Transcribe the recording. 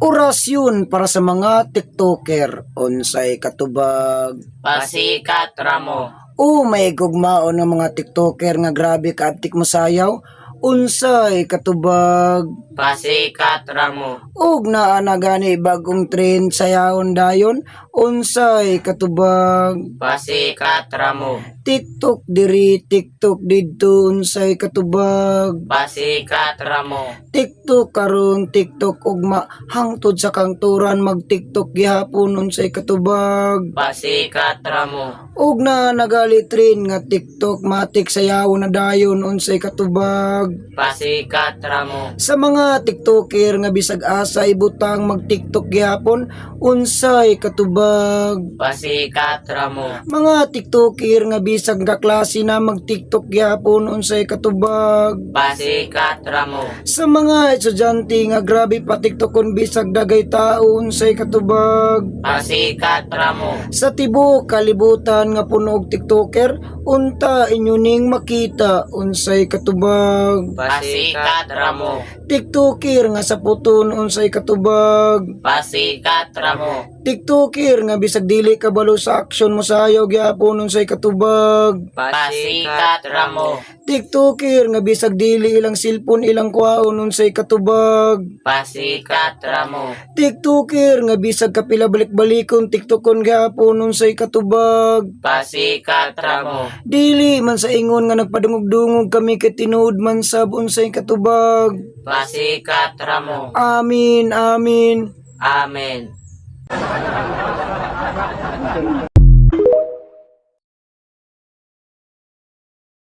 Orasyon para sa mga TikToker. Unsay katubag. Pasikat ramo. May gugmaon ng mga TikToker nga grabe kaabtik masayaw. Unsay katubag. Pasikat ramo. Ug naa na gani bagong trend sayawon dayon. Unsay katubag. Pasikat ramo. TikTok diri, TikTok didto. Unsay katubag. Pasikat ramo. TikTok karon, TikTok ugma hangtod sa kangturan mag TikTok gihapon. Unsay katubag. Pasikat ramo. Ug na nagali trend nga TikTok matik sayawon na dayon. Unsay katubag. Pasikat ramo. Sa mga TikToker nga bisag asa ibutang mag TikTok gihapon. Unsay katubag. Pasikat ramo. Mga TikToker nga bisag kaklase na mag TikTok gihapon. Unsay katubag. Pasikat ramo. Sa mga estudyante nga grabe pa TikTokon bisag dagay tao. Unsay katubag. Pasikat ramo. Sa tibuok kalibutan nga puno og TikToker, unta inyo ning makita. Unsay katubag. Pasikat ramo. TikToker nga sa puton. Unsay katubag. Pasikat ramo. TikToker nga bisag dili kabalo sa aksyon mo sayaw gyapon. Unsay katubag. Pasikat ramo. TikToker nga bisag dili ilang cellphone ilang kwaon. Unsay katubag. Pasikat ramo. TikToker nga bisag kapila balik-balikon TikTokon gyapon. Unsay katubag. Pasikat ramo. Dili man sa ingon nga nagpadungog-dungog kami kay tinuod man sab. Unsay katubag. Pasikat ramo. Amin, amin. Amen.